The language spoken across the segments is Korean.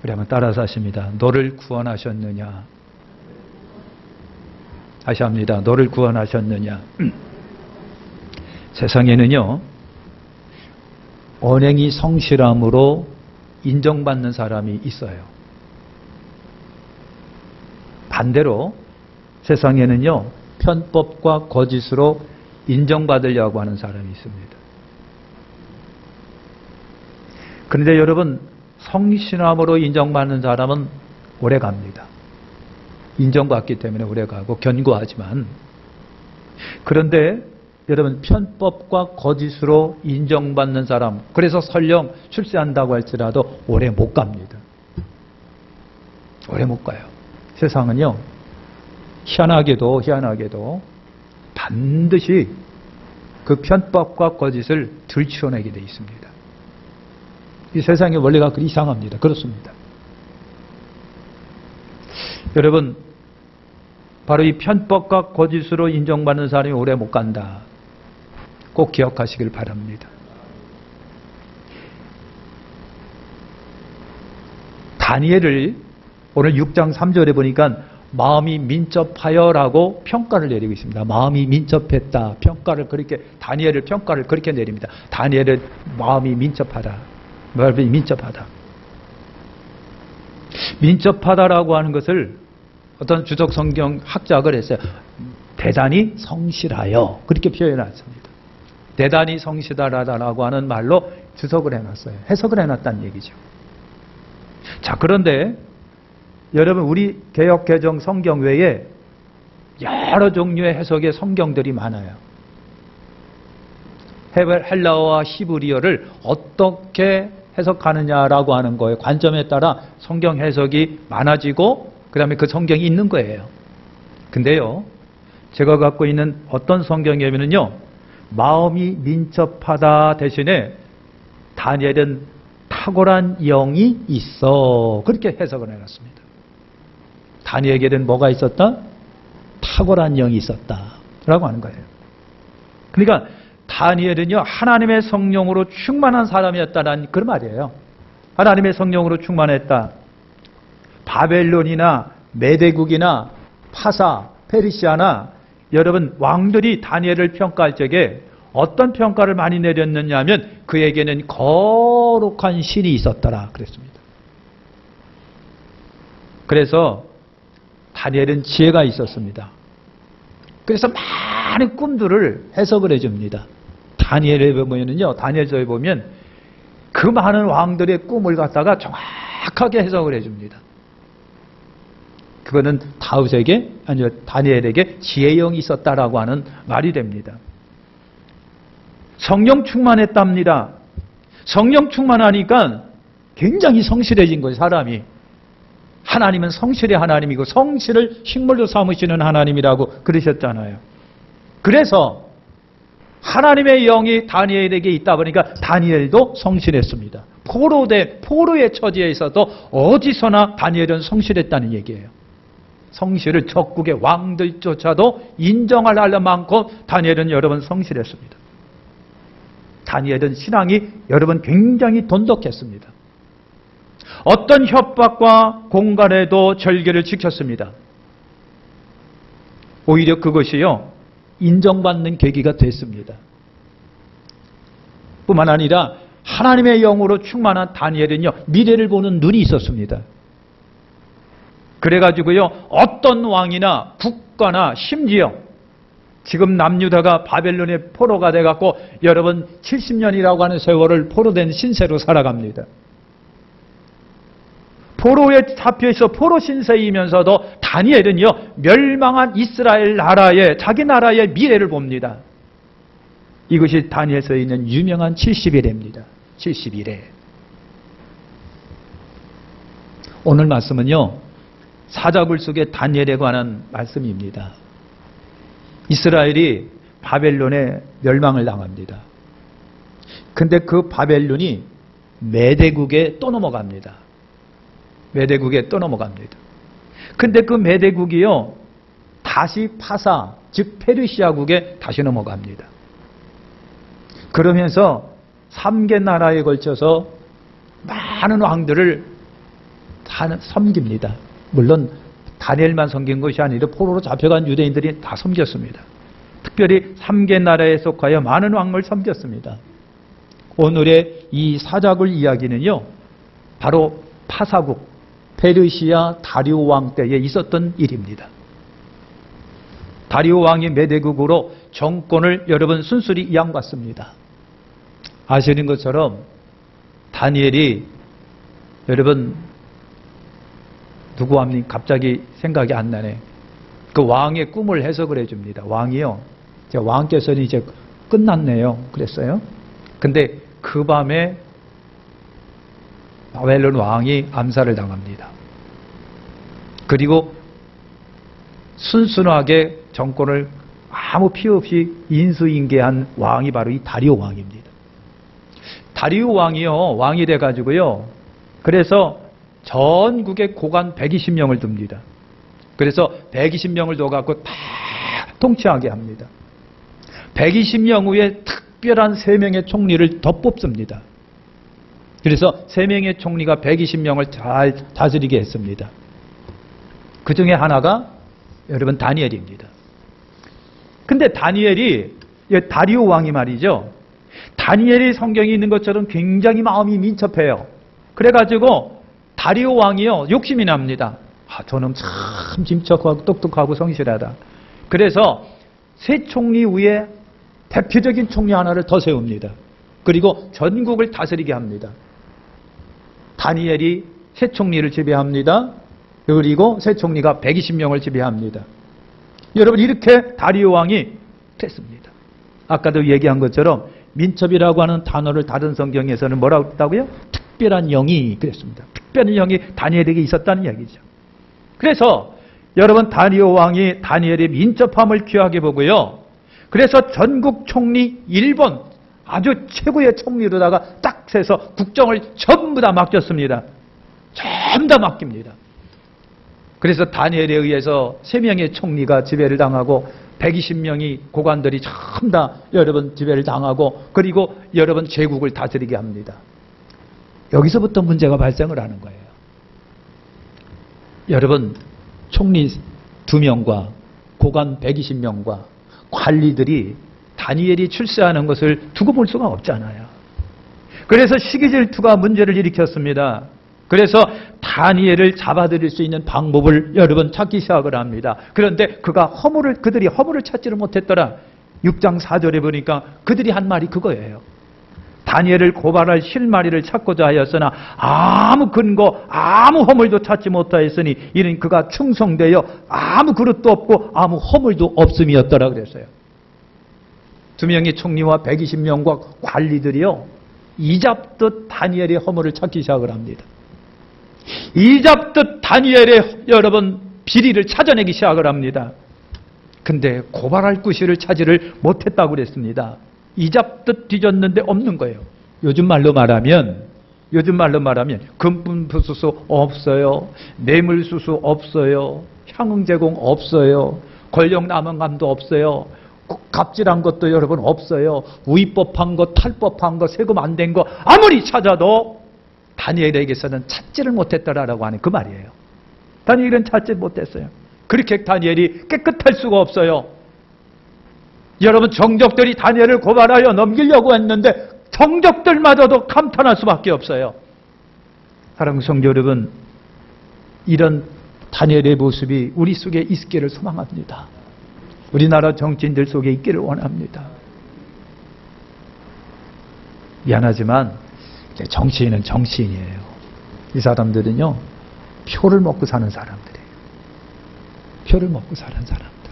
우리 한번 따라서 하십니다. 너를 구원하셨느냐. 다시 합니다. 너를 구원하셨느냐. 세상에는요, 언행이 성실함으로 인정받는 사람이 있어요. 반대로 세상에는요, 편법과 거짓으로 인정받으려고 하는 사람이 있습니다. 그런데 여러분, 성실함으로 인정받는 사람은 오래 갑니다. 인정받기 때문에 오래 가고 견고하지만, 그런데 여러분, 편법과 거짓으로 인정받는 사람, 그래서 설령 출세한다고 할지라도 오래 못 갑니다. 오래 못 가요. 세상은요, 희한하게도 반드시 그 편법과 거짓을 들추어내게 돼 있습니다. 이 세상의 원리가 이상합니다. 그렇습니다. 여러분, 바로 이 편법과 거짓으로 인정받는 사람이 오래 못 간다. 꼭 기억하시길 바랍니다. 다니엘을 오늘 6장 3절에 보니까 마음이 민첩하여라고 평가를 내리고 있습니다. 마음이 민첩했다. 평가를 그렇게, 다니엘을 평가를 그렇게 내립니다. 다니엘의 마음이 민첩하다. 마음이 민첩하다. 민첩하다라고 하는 것을 어떤 주석 성경 학자가 그랬어요. 대단히 성실하여. 그렇게 표현했습니다. 대단히 성실하다라고 하는 말로 주석을 해놨어요. 해석을 해놨다는 얘기죠. 자, 그런데 여러분, 우리 개역 개정 성경 외에 여러 종류의 해석의 성경들이 많아요. 헬라어와 히브리어를 어떻게 해석하느냐라고 하는 거에 관점에 따라 성경 해석이 많아지고 그 다음에 그 성경이 있는 거예요. 근데요, 제가 갖고 있는 어떤 성경이면요, 마음이 민첩하다 대신에 다니엘은 탁월한 영이 있어. 그렇게 해석을 해놨습니다. 다니엘에게는 뭐가 있었다? 탁월한 영이 있었다. 라고 하는 거예요. 그러니까 다니엘은요, 하나님의 성령으로 충만한 사람이었다는 그런 말이에요. 하나님의 성령으로 충만했다. 바벨론이나 메대국이나 파사, 페르시아나 여러분, 왕들이 다니엘을 평가할 적에 어떤 평가를 많이 내렸느냐 하면 그에게는 거룩한 신이 있었더라 그랬습니다. 그래서 다니엘은 지혜가 있었습니다. 그래서 많은 꿈들을 해석을 해줍니다. 다니엘에 보면은요, 다니엘서에 보면 그 많은 왕들의 꿈을 갖다가 정확하게 해석을 해줍니다. 그거는 다니엘에게 지혜의 영이 있었다라고 하는 말이 됩니다. 성령 충만했답니다. 성령 충만하니까 굉장히 성실해진 거예요, 사람이. 하나님은 성실의 하나님이고 성실을 식물로 삼으시는 하나님이라고 그러셨잖아요. 그래서 하나님의 영이 다니엘에게 있다 보니까 다니엘도 성실했습니다. 포로의 처지에 있어도 어디서나 다니엘은 성실했다는 얘기예요. 성실을 적국의 왕들조차도 인정할 만큼 다니엘은 여러분 성실했습니다. 다니엘은 신앙이 여러분 굉장히 돈독했습니다. 어떤 협박과 공간에도 절개를 지켰습니다. 오히려 그것이요, 인정받는 계기가 됐습니다. 뿐만 아니라 하나님의 영으로 충만한 다니엘은요, 미래를 보는 눈이 있었습니다. 그래가지고요, 어떤 왕이나 국가나 심지어 지금 남유다가 바벨론의 포로가 돼갖고 여러분 70년이라고 하는 세월을 포로된 신세로 살아갑니다. 포로에 잡혀있어 포로 신세이면서도 다니엘은요, 멸망한 이스라엘 나라의, 자기 나라의 미래를 봅니다. 이것이 다니엘서에 있는 유명한 70일입니다. 70일에. 오늘 말씀은요, 사자굴 속의 다니엘에 관한 말씀입니다. 이스라엘이 바벨론에 멸망을 당합니다. 근데 그 바벨론이 메대국에 또 넘어갑니다. 메대국에 또 넘어갑니다. 근데 그 메대국이요, 다시 파사, 즉 페르시아국에 다시 넘어갑니다. 그러면서 3개 나라에 걸쳐서 많은 왕들을 섬깁니다. 물론 다니엘만 섬긴 것이 아니라 포로로 잡혀간 유대인들이 다 섬겼습니다. 특별히 3개 나라에 속하여 많은 왕을 섬겼습니다. 오늘의 이 사자굴 이야기는요, 바로 파사국 페르시아 다리오 왕 때에 있었던 일입니다. 다리오 왕이 메대국으로 정권을 여러분 순순히 이양받습니다. 아시는 것처럼 다니엘이 여러분 누구 합니까? 갑자기 생각이 안 나네. 그 왕의 꿈을 해석을 해줍니다. 왕이요, 왕께서는 이제 끝났네요 그랬어요. 근데 그 밤에 바벨론 왕이 암살을 당합니다. 그리고 순순하게 정권을 아무 피해 없이 인수인계한 왕이 바로 이 다리오 왕입니다. 다리오 왕이요, 왕이 돼가지고요, 그래서 전국에 고관 120명을 둡니다. 그래서 120명을 둬갖고 다 통치하게 합니다. 120명 후에 특별한 3명의 총리를 더 뽑습니다. 그래서 3명의 총리가 120명을 잘 다스리게 했습니다. 그 중에 하나가 여러분 다니엘입니다. 근데 다니엘이, 다리오 왕이 말이죠, 다니엘이 성경에 있는 것처럼 굉장히 마음이 민첩해요. 그래가지고 다리오 왕이요, 욕심이 납니다. 저는 참 민첩하고 똑똑하고 성실하다. 그래서 새 총리 위에 대표적인 총리 하나를 더 세웁니다. 그리고 전국을 다스리게 합니다. 다니엘이 새 총리를 지배합니다. 그리고 새 총리가 120명을 지배합니다. 여러분, 이렇게 다리오 왕이 됐습니다. 아까도 얘기한 것처럼 민첩이라고 하는 단어를 다른 성경에서는 뭐라고 했다고요? 특별한 영이 그랬습니다. 특별한 영이 다니엘에게 있었다는 얘기죠. 그래서 여러분, 다리오 왕이 다니엘의 민첩함을 귀하게 보고요, 그래서 전국 총리 1번 아주 최고의 총리로다가 딱 세서 국정을 전부 다 맡겼습니다. 전부 다 맡깁니다. 그래서 다니엘에 의해서 3명의 총리가 지배를 당하고 120명이 고관들이 전부 다 여러분 지배를 당하고, 그리고 여러분 제국을 다스리게 합니다. 여기서부터 문제가 발생을 하는 거예요. 여러분, 총리 2명과 고관 120명과 관리들이 다니엘이 출세하는 것을 두고 볼 수가 없잖아요. 그래서 시기질투가 문제를 일으켰습니다. 그래서 다니엘을 잡아들일 수 있는 방법을 여러분 찾기 시작을 합니다. 그런데 그들이 허물을 찾지를 못했더라. 6장 4절에 보니까 그들이 한 말이 그거예요. 다니엘을 고발할 실마리를 찾고자 하였으나 아무 근거, 아무 허물도 찾지 못하였으니 이는 그가 충성되어 아무 그릇도 없고 아무 허물도 없음이었더라 그랬어요. 2명의 총리와 120명과 관리들이요, 이잡듯 다니엘의 허물을 찾기 시작을 합니다. 이잡듯 다니엘의 여러분 비리를 찾아내기 시작을 합니다. 근데 고발할 구실을 찾지를 못했다고 그랬습니다. 이잡듯 뒤졌는데 없는 거예요. 요즘 말로 말하면 금품수수 없어요. 뇌물수수 없어요. 향응 제공 없어요. 권력 남용감도 없어요. 갑질한 것도 여러분 없어요. 위법한 거, 탈법한 거, 세금 안 된 거 아무리 찾아도 다니엘에게서는 찾지를 못했다라고 하는 그 말이에요. 다니엘은 찾지 못했어요. 그렇게 다니엘이 깨끗할 수가 없어요. 여러분, 정적들이 다니엘을 고발하여 넘기려고 했는데 정적들마저도 감탄할 수밖에 없어요. 사랑하는 성도 여러분, 이런 다니엘의 모습이 우리 속에 있기를 소망합니다. 우리나라 정치인들 속에 있기를 원합니다. 미안하지만 정치인은 정치인이에요. 이 사람들은요, 표를 먹고 사는 사람들이에요. 표를 먹고 사는 사람들.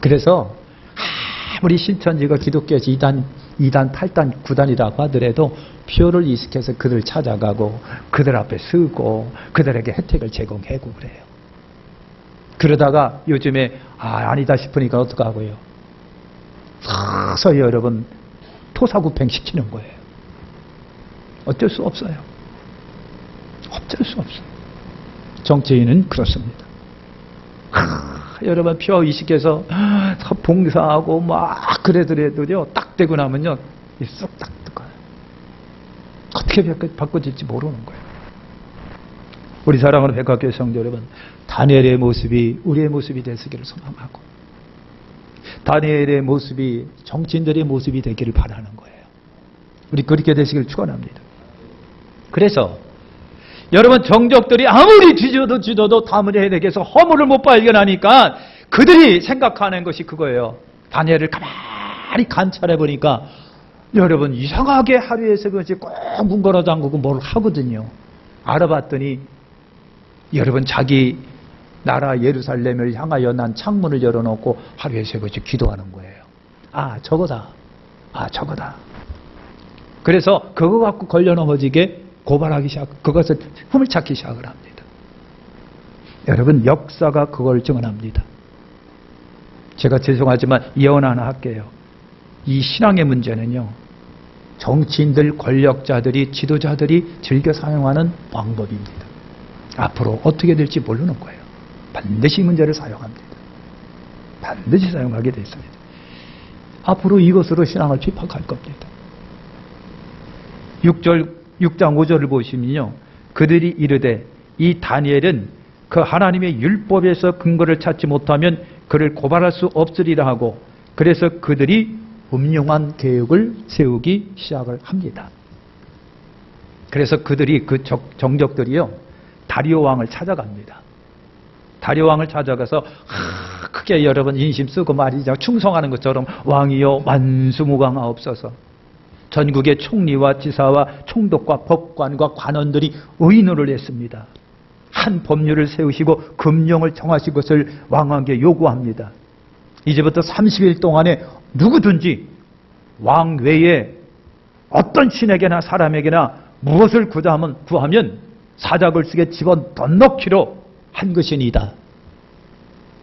그래서 아무리 신천지가 기독교에서 2단, 8단, 9단이라고 하더라도 표를 이식해서 그들 찾아가고 그들 앞에 쓰고 그들에게 혜택을 제공하고 그래요. 그러다가 요즘에 아니다 싶으니까 어떡하고요? 서서히 여러분 토사구팽 시키는 거예요. 어쩔 수 없어요. 어쩔 수 없어요. 정치인은 그렇습니다. 여러분 표 이식해서 봉사하고 막 그래더라도요, 딱 되고 나면요 쏙 딱 들어가요. 어떻게 바꿔질지 모르는 거예요. 우리 사랑하는 백학교회 성도 여러분, 다니엘의 모습이 우리의 모습이 되시기를 소망하고, 다니엘의 모습이 정치인들의 모습이 되기를 바라는 거예요. 우리 그렇게 되시기를 축원합니다. 그래서 여러분, 정적들이 아무리 뒤져도 다니엘에게서 허물을 못 발견하니까 그들이 생각하는 것이 그거예요. 다니엘을 가만히 관찰해 보니까 여러분, 이상하게 하루에 세 번씩 꼭 문 걸어 잠그고 뭘 하거든요. 알아봤더니 여러분, 자기 나라 예루살렘을 향하여 난 창문을 열어놓고 하루에 세 번씩 기도하는 거예요. 아, 저거다. 아, 저거다. 그래서 그거 갖고 걸려 넘어지게 고발하기 시작, 그것을 흠을 찾기 시작을 합니다. 여러분, 역사가 그걸 증언합니다. 제가 죄송하지만 예언 하나 할게요. 이 신앙의 문제는요, 정치인들, 권력자들이, 지도자들이 즐겨 사용하는 방법입니다. 앞으로 어떻게 될지 모르는 거예요. 반드시 문제를 사용합니다. 반드시 사용하게 돼 있습니다. 앞으로 이것으로 신앙을 핍박할 겁니다. 6장 5절을 보시면요, 그들이 이르되 이 다니엘은 그 하나님의 율법에서 근거를 찾지 못하면 그를 고발할 수 없으리라 하고, 그래서 그들이 음흉한 계획을 세우기 시작을 합니다. 그래서 그들이, 그 정적들이요, 다리오 왕을 찾아갑니다. 다리오 왕을 찾아가서 크게 여러분 인심 쓰고 말이죠, 충성하는 것처럼 왕이여 만수무강하옵소서. 전국의 총리와 지사와 총독과 법관과 관원들이 의논을 했습니다. 한 법률을 세우시고 금령을 정하실 것을 왕에게 요구합니다. 이제부터 30일 동안에 누구든지 왕 외에 어떤 신에게나 사람에게나 무엇을 구하면 사자굴식에 집어 던넣기로 한 것이니이다.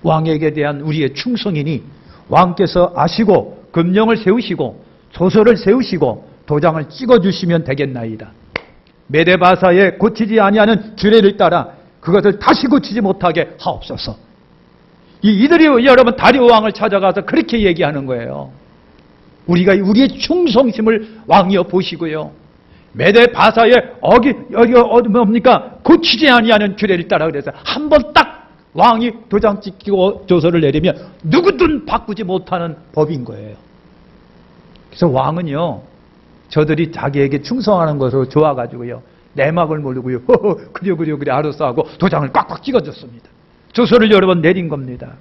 왕에게 대한 우리의 충성이니 왕께서 아시고 금령을 세우시고 조서를 세우시고 도장을 찍어주시면 되겠나이다. 메데바사에 고치지 아니하는 규례를 따라 그것을 다시 고치지 못하게 하옵소서. 이들이 여러분 다리오 왕을 찾아가서 그렇게 얘기하는 거예요. 우리가 우리의 충성심을 왕이여 보시고요, 메데바사에 뭡니까? 고치지 아니하는 규례를 따라 그래서 한 번 딱 왕이 도장 찍히고 조서를 내리면 누구든 바꾸지 못하는 법인 거예요. 그래서 왕은요, 저들이 자기에게 충성하는 것으로 좋아가지고요, 내막을 모르고요, 그래 알았어 하고 도장을 꽉꽉 찍어줬습니다. 조서를 여러 번 내린 겁니다.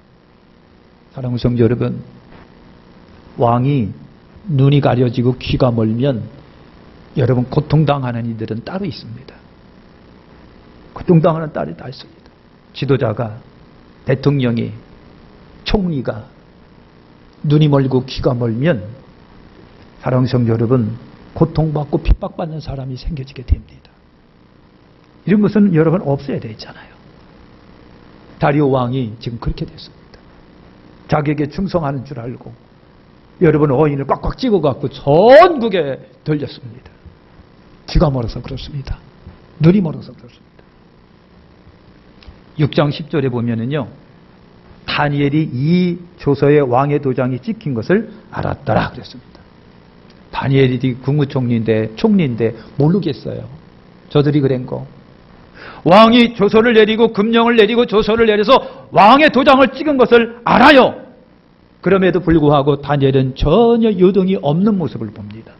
사랑하는 성도 여러분, 왕이 눈이 가려지고 귀가 멀면 여러분 고통당하는 이들은 따로 있습니다. 고통당하는 딸이 다 있습니다. 지도자가, 대통령이, 총리가 눈이 멀고 귀가 멀면 사랑하는 성도 여러분, 고통받고 핍박받는 사람이 생겨지게 됩니다. 이런 것은 여러분 없어야 되잖아요. 다리오 왕이 지금 그렇게 됐습니다. 자기에게 충성하는 줄 알고 여러분 어인을 꽉꽉 찍어갖고 전국에 돌렸습니다. 귀가 멀어서 그렇습니다. 눈이 멀어서 그렇습니다. 6장 10절에 보면은요, 다니엘이 이 조서에 왕의 도장이 찍힌 것을 알았더라 그랬습니다. 다니엘이 국무총리인데, 총리인데 모르겠어요. 저들이 그런 거. 왕이 조서를 내리고 금령을 내리고 조서를 내려서 왕의 도장을 찍은 것을 알아요. 그럼에도 불구하고 다니엘은 전혀 요동이 없는 모습을 봅니다.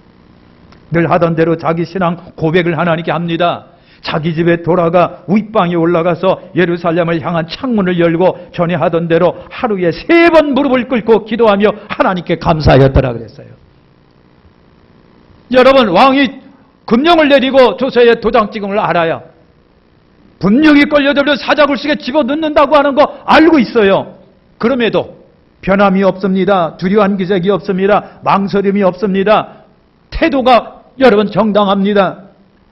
늘 하던 대로 자기 신앙 고백을 하나님께 합니다. 자기 집에 돌아가 윗방에 올라가서 예루살렘을 향한 창문을 열고 전에 하던 대로 하루에 3번 무릎을 꿇고 기도하며 하나님께 감사하였더라 그랬어요. 여러분, 왕이 금령을 내리고 조서에 도장 찍은 걸 알아야 분명히 걸려들면 사자굴식에 집어넣는다고 하는 거 알고 있어요. 그럼에도 변함이 없습니다. 두려워한 기색이 없습니다. 망설임이 없습니다. 태도가 여러분 정당합니다.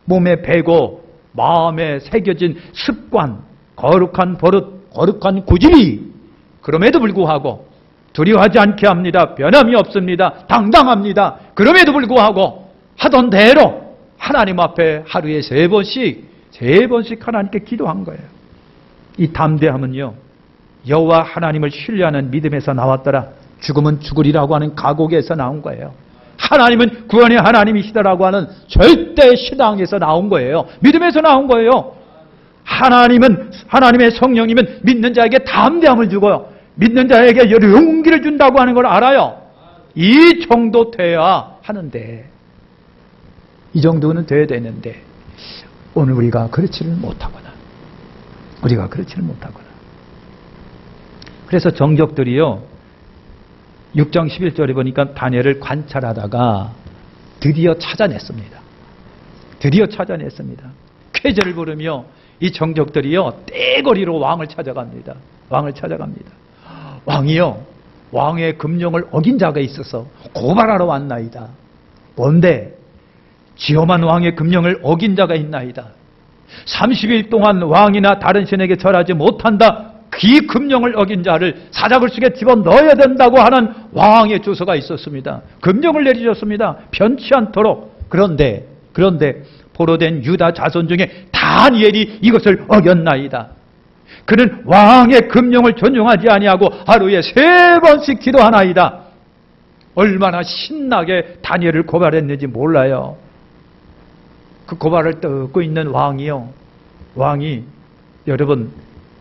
몸에 배고 마음에 새겨진 습관, 거룩한 버릇, 거룩한 고집이 그럼에도 불구하고 두려워하지 않게 합니다. 변함이 없습니다. 당당합니다. 그럼에도 불구하고 하던 대로 하나님 앞에 하루에 3번씩 하나님께 기도한 거예요. 이 담대함은요, 여호와 하나님을 신뢰하는 믿음에서 나왔더라. 죽으면 죽으리라고 하는 각오에서 나온 거예요. 하나님은 구원의 하나님이시다라고 하는 절대 신앙에서 나온 거예요. 믿음에서 나온 거예요. 하나님의 성령님은 믿는 자에게 담대함을 주고요. 믿는 자에게 용기를 준다고 하는 걸 알아요. 이 정도 돼야 하는데, 이 정도는 돼야 되는데, 오늘 우리가 그렇지를 못하거나, 그래서 정적들이요, 6장 11절에 보니까 다니엘을 관찰하다가 드디어 찾아냈습니다. 쾌제를 부르며 이 정적들이요, 떼거리로 왕을 찾아갑니다. 왕이요, 왕의 금령을 어긴 자가 있어서 고발하러 왔나이다. 뭔데? 지엄한 왕의 금령을 어긴 자가 있나이다. 30일 동안 왕이나 다른 신에게 절하지 못한다. 그 금령을 어긴 자를 사자굴 속에 집어넣어야 된다고 하는 왕의 주소가 있었습니다. 금령을 내리셨습니다. 변치 않도록. 그런데 포로된 유다 자손 중에 다니엘이 이것을 어겼나이다. 그는 왕의 금령을 존중하지 아니하고 하루에 3번씩 기도하나이다. 얼마나 신나게 다니엘을 고발했는지 몰라요. 그 고발을 듣고 있는 왕이 여러분,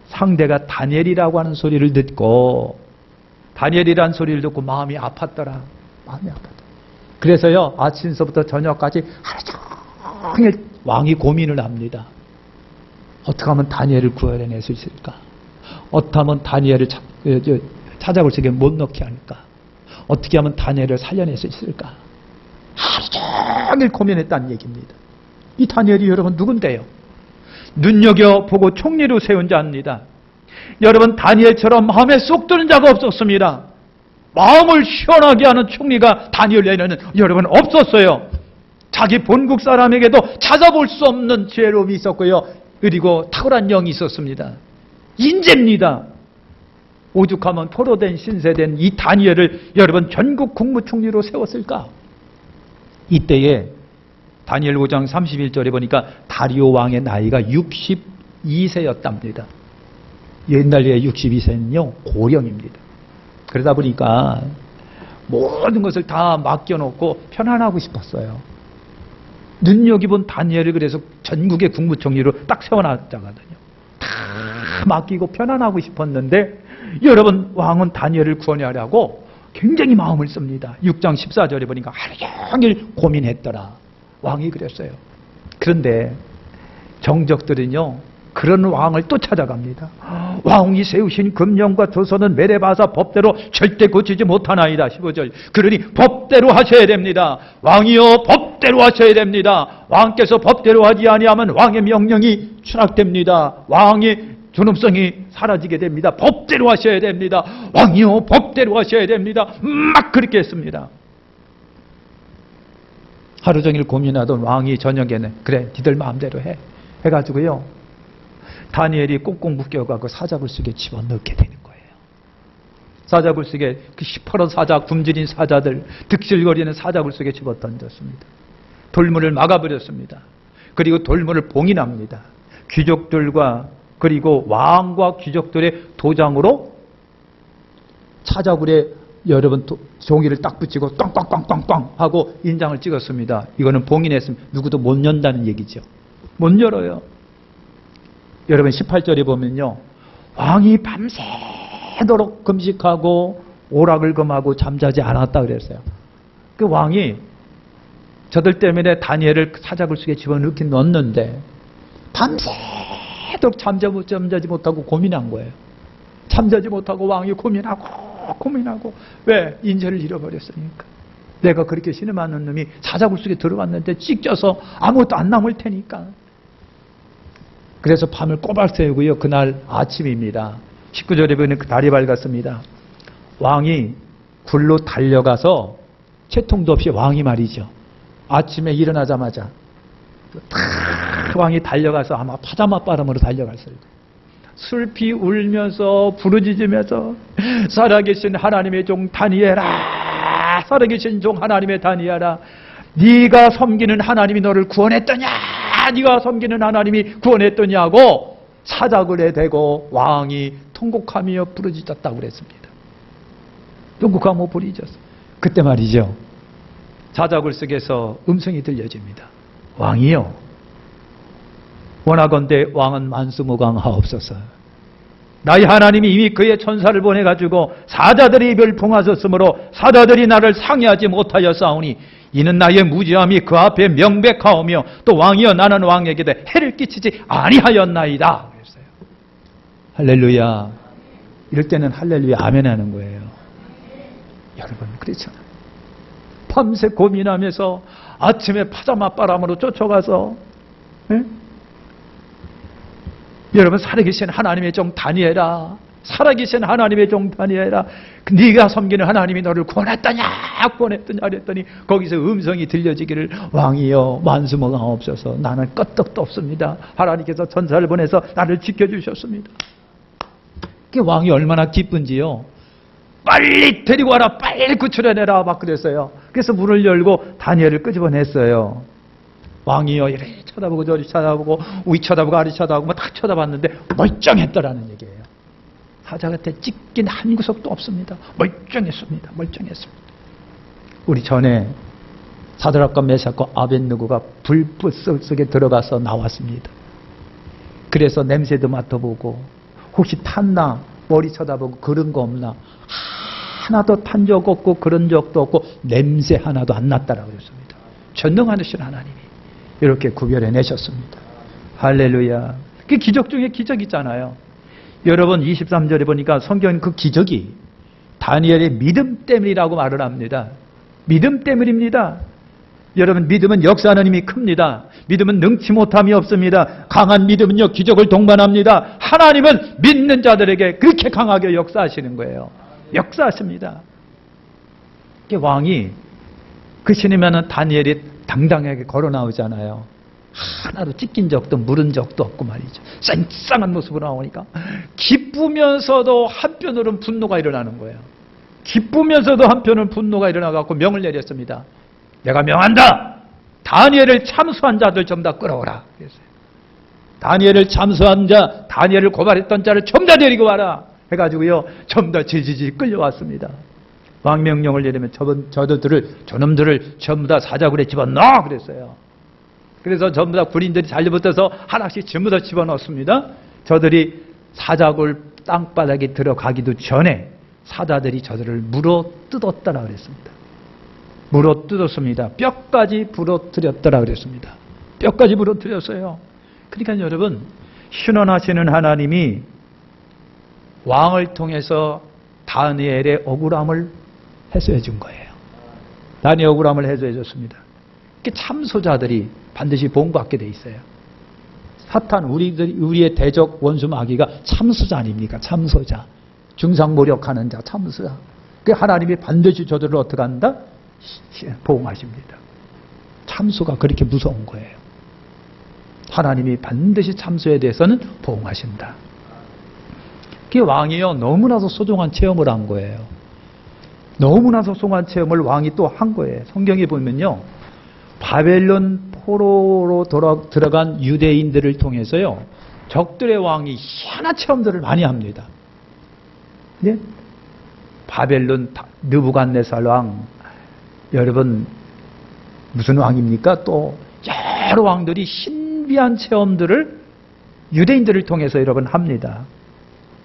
상대가 다니엘이라고 하는 소리를 듣고, 다니엘이라는 소리를 듣고 마음이 아팠더라. 그래서요, 아침서부터 저녁까지 하루 종일 왕이 고민을 합니다. 어떻게 하면 다니엘을 구해낼 수 있을까? 어떻게 하면 다니엘을 찾아볼 속에 못 넣게 할까? 어떻게 하면 다니엘을 살려낼 수 있을까? 하루 종일 고민했다는 얘기입니다. 이 다니엘이 여러분 누군데요? 눈여겨보고 총리로 세운 자입니다. 여러분, 다니엘처럼 마음에 쏙 드는 자가 없었습니다. 마음을 시원하게 하는 총리가 다니엘에는 여러분 없었어요. 자기 본국 사람에게도 찾아볼 수 없는 지혜로움이 있었고요. 그리고 탁월한 영이 있었습니다. 인재입니다. 오죽하면 포로된 신세된 이 다니엘을 여러분 전국 국무총리로 세웠을까? 이때에 다니엘 5장 31절에 보니까 다리오 왕의 나이가 62세였답니다. 옛날에 62세는요 고령입니다. 그러다 보니까 모든 것을 다 맡겨놓고 편안하고 싶었어요. 눈여겨본 다니엘을 그래서 전국의 국무총리로 딱 세워놨잖아요. 다 맡기고 편안하고 싶었는데 여러분, 왕은 다니엘을 구원하려고 굉장히 마음을 씁니다. 6장 14절에 보니까 하루 종일 고민했더라. 왕이 그랬어요. 그런데 정적들은요, 그런 왕을 또 찾아갑니다. 왕이 세우신 금령과 조서는 메레바사 법대로 절대 고치지 못하나이다. 15절. 그러니 법대로 하셔야 됩니다. 왕이요, 법대로 하셔야 됩니다. 왕께서 법대로 하지 아니하면 왕의 명령이 추락됩니다. 왕의 존엄성이 사라지게 됩니다. 법대로 하셔야 됩니다. 왕이요, 법대로 하셔야 됩니다. 막 그렇게 했습니다. 하루 종일 고민하던 왕이 저녁에는 그래, 니들 마음대로 해가지고요, 다니엘이 꽁꽁 묶여가고 사자굴 속에 집어넣게 되는 거예요. 사자굴 속에 그 시퍼런 사자, 굶주린 사자들, 득실거리는 사자굴 속에 집어 던졌습니다. 돌문을 막아버렸습니다. 그리고 돌문을 봉인합니다. 귀족들과 그리고 왕과 귀족들의 도장으로 사자굴에 여러분 종이를 딱 붙이고 꽝꽝꽝꽝꽝 하고 인장을 찍었습니다. 이거는 봉인했으면 누구도 못 연다는 얘기죠. 못 열어요. 여러분 18절에 보면요, 왕이 밤새도록 금식하고 오락을 금하고 잠자지 않았다 그랬어요. 그 왕이 저들 때문에 다니엘을 사자굴 속에 집어넣긴 넣었는데 밤새도록 잠자지 못하고 고민한 거예요. 잠자지 못하고 왕이 고민하고 왜? 인재를 잃어버렸으니까. 내가 그렇게 신음하는 놈이 사자굴 속에 들어갔는데 찢겨서 아무것도 안 남을 테니까. 그래서 밤을 꼬박 새우고요. 그날 아침입니다. 19절에 보면 그 달이 밝았습니다. 왕이 굴로 달려가서 채통도 없이 왕이 말이죠. 아침에 일어나자마자 왕이 달려가서 아마 파자마 바람으로 달려갔어요. 슬피 울면서 부르짖으면서 살아계신 하나님의 종 다니엘아, 살아계신 종 하나님의 다니엘아, 네가 섬기는 하나님이 너를 구원했더냐, 네가 섬기는 하나님이 구원했더냐고 사자굴에 대고 왕이 통곡하며 부르짖었다고 그랬습니다. 통곡하며 부르짖었어요. 그때 말이죠, 사자굴 속에서 음성이 들려집니다. 왕이요, 원하건대 왕은 만수무강하옵소서. 나의 하나님이 이미 그의 천사를 보내가지고 사자들의 입을 봉하셨으므로 사자들이 나를 상해하지 못하여 싸우니 이는 나의 무지함이 그 앞에 명백하오며 또 왕이여 나는 왕에게 해를 끼치지 아니하였나이다. 그랬어요. 할렐루야. 이럴 때는 할렐루야 아멘 하는 거예요. 여러분 그렇잖아요. 밤새 고민하면서 아침에 파자마 바람으로 쫓아가서 여러분 살아계신 하나님의 종 다니엘아, 살아계신 하나님의 종 다니엘아, 네가 섬기는 하나님이 너를 구원했더냐 그랬더니 거기서 음성이 들려지기를 왕이여 만수무강하옵소서. 나는 끄떡도 없습니다. 하나님께서 천사를 보내서 나를 지켜주셨습니다. 그 왕이 얼마나 기쁜지요. 빨리 데리고 와라, 빨리 구출해내라 막 그랬어요. 그래서 문을 열고 다니엘을 끄집어냈어요. 왕이요 이리 쳐다보고 저리 쳐다보고 위 쳐다보고 아래 쳐다보고 뭐 다 쳐다봤는데 멀쩡했더라는 얘기예요. 사자한테 찢긴 한 구석도 없습니다. 멀쩡했습니다. 우리 전에 사드락과 메삭과 아벳느고가 불불 속에 들어가서 나왔습니다. 그래서 냄새도 맡아보고 혹시 탔나 머리 쳐다보고 그런 거 없나 하나도 탄 적 없고 그런 적도 없고 냄새 하나도 안 났다라고 그랬습니다. 전능하신 하나님이 이렇게 구별해내셨습니다. 할렐루야. 그 기적 중에 기적이잖아요. 여러분 23절에 보니까 성경은 그 기적이 다니엘의 믿음 때문이라고 말을 합니다. 믿음 때문입니다. 여러분 믿음은 역사하는 힘이 큽니다. 믿음은 능치 못함이 없습니다. 강한 믿음은요 기적을 동반합니다. 하나님은 믿는 자들에게 그렇게 강하게 역사하시는 거예요. 역사하십니다. 왕이 그 신이면은 다니엘이 당당하게 걸어 나오잖아요. 하나도 찢긴 적도 물은 적도 없고 말이죠. 쌩쌩한 모습으로 나오니까 기쁘면서도 한편으로는 분노가 일어나는 거예요. 기쁘면서도 한편으로는 분노가 일어나갖고 명을 내렸습니다. 내가 명한다. 다니엘을 참수한 자들 전부 다 끌어오라. 그랬어요. 다니엘을 참수한 자, 다니엘을 고발했던 자를 전부 다 데리고 와라. 해가지고요, 전부 다 지지지 끌려왔습니다. 왕명령을 내리면 저놈들을 전부 다 사자굴에 집어넣어 그랬어요. 그래서 전부 다 군인들이 달려붙어서 하나씩 전부 다 집어넣습니다. 저들이 사자굴 땅바닥에 들어가기도 전에 사자들이 저들을 물어 뜯었다라 그랬습니다. 물어 뜯었습니다. 뼈까지 부러뜨렸더라 그랬습니다. 뼈까지 부러뜨렸어요. 그러니까 여러분, 신원하시는 하나님이 왕을 통해서 다니엘의 억울함을 해소해 준 거예요. 다니엘 억울함을 해소해 줬습니다. 참소자들이 반드시 보응받게 돼 있어요. 사탄, 우리의 대적 원수 마귀가 참소자 아닙니까? 참소자. 중상모략하는 자, 참소자. 하나님이 반드시 저들을 어떻게 한다? 보응하십니다. 참소가 그렇게 무서운 거예요. 하나님이 반드시 참소에 대해서는 보응하신다. 그 왕이요, 너무나도 소중한 체험을 한 거예요. 너무나도 소중한 체험을 왕이 또 한 거예요. 성경에 보면요, 바벨론 포로로 들어간 유대인들을 통해서요, 적들의 왕이 희한한 체험들을 많이 합니다. 네? 바벨론 느부갓네살 왕, 여러분 무슨 왕입니까? 또 여러 왕들이 신비한 체험들을 유대인들을 통해서 여러분 합니다.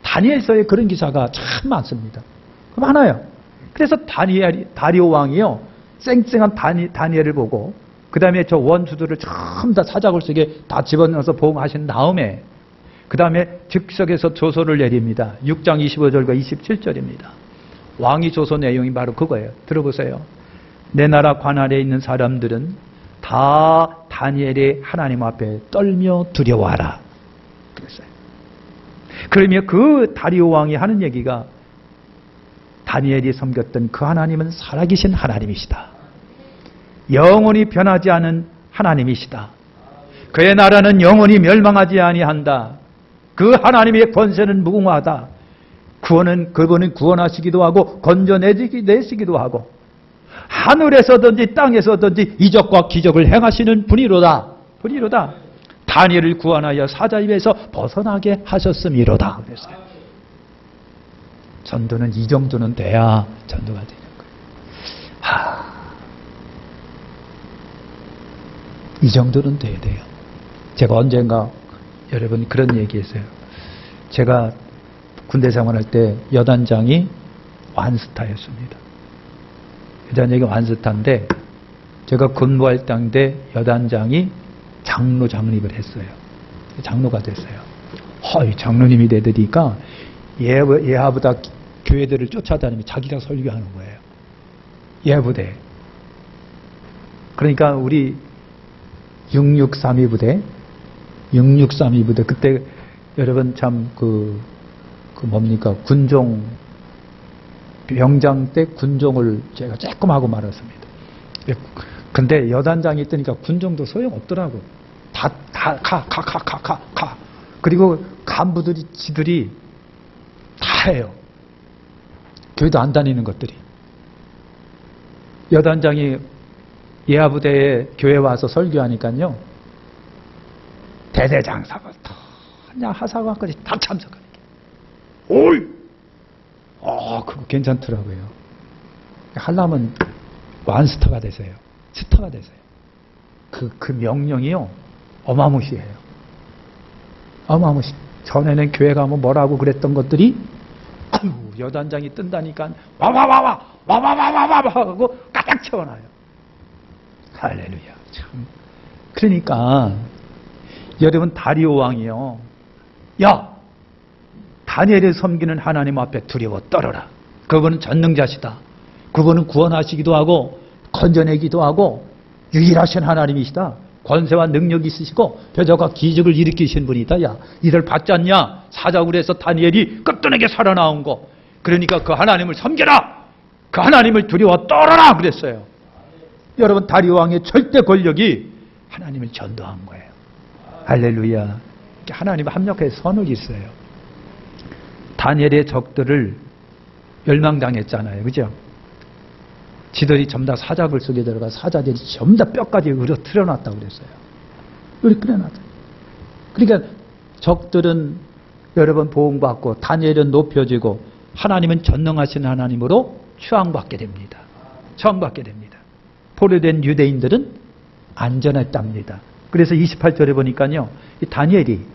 다니엘서에 그런 기사가 참 많습니다. 많아요. 그래서 다리오 왕이요, 쌩쌩한 다니엘을 보고 그 다음에 저 원수들을 전부 다 사자굴 속에 다 집어넣어서 보응하신 다음에 그 다음에 즉석에서 조서를 내립니다. 6장 25절과 27절입니다. 왕이 조서 내용이 바로 그거예요. 들어보세요. 내 나라 관할에 있는 사람들은 다 다니엘의 하나님 앞에 떨며 두려워하라. 그랬어요. 그러면 그 다리오 왕이 하는 얘기가 다니엘이 섬겼던 그 하나님은 살아계신 하나님이시다. 영원히 변하지 않은 하나님이시다. 그의 나라는 영원히 멸망하지 아니한다. 그 하나님의 권세는 무궁하다. 그분은 구원하시기도 하고 건져내시기도 하고 하늘에서든지 땅에서든지 이적과 기적을 행하시는 분이로다. 다니엘을 구원하여 사자 입에서 벗어나게 하셨음이로다. 그랬어요. 전도는 이 정도는 돼야 전도가 되는 거예요. 이 정도는 돼야 돼요. 제가 언젠가 여러분 그런 얘기했어요. 제가 군대 생활할 때 여단장이 완스타였습니다. 여단장이 완스타인데 제가 근무할 당대 여단장이 장로 장립을 했어요. 장로가 됐어요. 장로님이 되니까 예하보다 교회들을 쫓아다니며 자기가 설교하는 거예요. 예부대. 그러니까 우리 6632부대 그때 여러분 참 뭡니까 군종 병장 때 군종을 제가 조금 하고 말았습니다. 근데 여단장이 뜨니까 군종도 소용없더라고. 다 가. 그리고 간부들이 지들이 다 해요. 교회도 안 다니는 것들이. 여단장이 예하부대에 교회 와서 설교하니까요. 대대장사부터 그냥 하사관까지 다 참석하는 게. 오이! 그거 괜찮더라고요. 하려면 완스터가 되세요. 스터가 되세요. 그 명령이요. 어마무시해요. 어마무시. 전에는 교회 가면 뭐라고 그랬던 것들이 여단장이 뜬다니까 와와와와 하고 가닥 채워놔요. 할렐루야. 참. 그러니까 여러분 다리오 왕이요. 야, 다니엘을 섬기는 하나님 앞에 두려워 떨어라. 그분은 전능자시다. 그분은 구원하시기도 하고 건져내기도 하고 유일하신 하나님이시다. 권세와 능력이 있으시고 표적과 기적을 일으키신 분이다. 야, 이들 받지 않냐? 사자굴에서 다니엘이 끝도내게 살아나온 거. 그러니까 그 하나님을 섬겨라. 그 하나님을 두려워 떨어라 그랬어요. 여러분 다리오 왕의 절대 권력이 하나님을 전도한 거예요. 할렐루야. 하나님 합력해서 선을 있어요. 다니엘의 적들을 멸망당했잖아요. 그죠? 지들이 전부 다 사자굴 속에 들어가 사자들이 전부 다 뼈까지 으러트려놨다고 그랬어요. 으러트려놨다. 그러니까 적들은 여러분 보응받고 다니엘은 높여지고 하나님은 전능하신 하나님으로 추앙받게 됩니다. 처음받게 됩니다. 포로된 유대인들은 안전했답니다. 그래서 28절에 보니까요. 이 다니엘이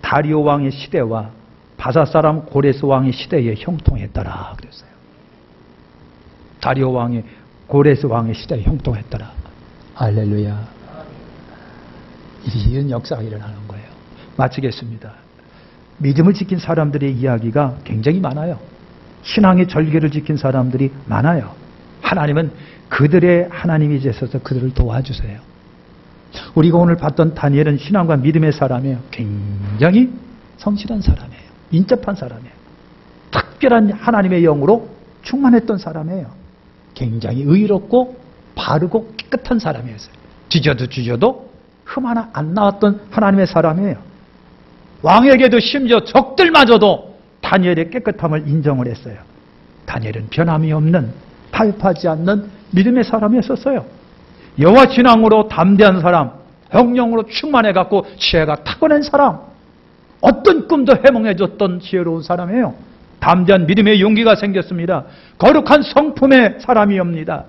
다리오 왕의 시대와 바사 사람 고레스 왕의 시대에 형통했더라 그랬어요. 다리오 왕의 고레스 왕의 시대에 형통했더라. 할렐루야. 이런 역사가 일어나는 거예요. 마치겠습니다. 믿음을 지킨 사람들의 이야기가 굉장히 많아요. 신앙의 절개를 지킨 사람들이 많아요. 하나님은 그들의 하나님이 되셔서 그들을 도와주세요. 우리가 오늘 봤던 다니엘은 신앙과 믿음의 사람이에요. 굉장히 성실한 사람이에요. 인접한 사람이에요. 특별한 하나님의 영으로 충만했던 사람이에요. 굉장히 의롭고 바르고 깨끗한 사람이었어요. 뒤져도 흠 하나 안 나왔던 하나님의 사람이에요. 왕에게도 심지어 적들마저도 다니엘의 깨끗함을 인정을 했어요. 다니엘은 변함이 없는 타협하지 않는 믿음의 사람이었었어요. 여호와 신앙으로 담대한 사람, 성령으로 충만해갖고 지혜가 타고난 사람, 어떤 꿈도 해몽해줬던 지혜로운 사람이에요. 담대한 믿음의 용기가 생겼습니다. 거룩한 성품의 사람이옵니다.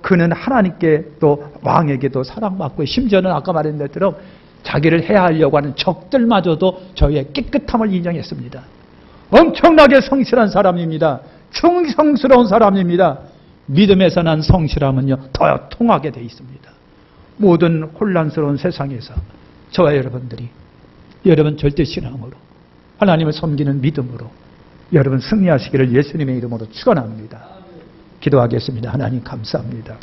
그는 하나님께 또 왕에게도 사랑받고 심지어는 아까 말한 것처럼 자기를 해하려고 하는 적들마저도 저의 깨끗함을 인정했습니다. 엄청나게 성실한 사람입니다. 충성스러운 사람입니다. 믿음에서 난 성실함은요 더 통하게 되어 있습니다. 모든 혼란스러운 세상에서 저와 여러분들이 여러분 절대 신앙으로 하나님을 섬기는 믿음으로 여러분 승리하시기를 예수님의 이름으로 축원합니다. 기도하겠습니다. 하나님 감사합니다.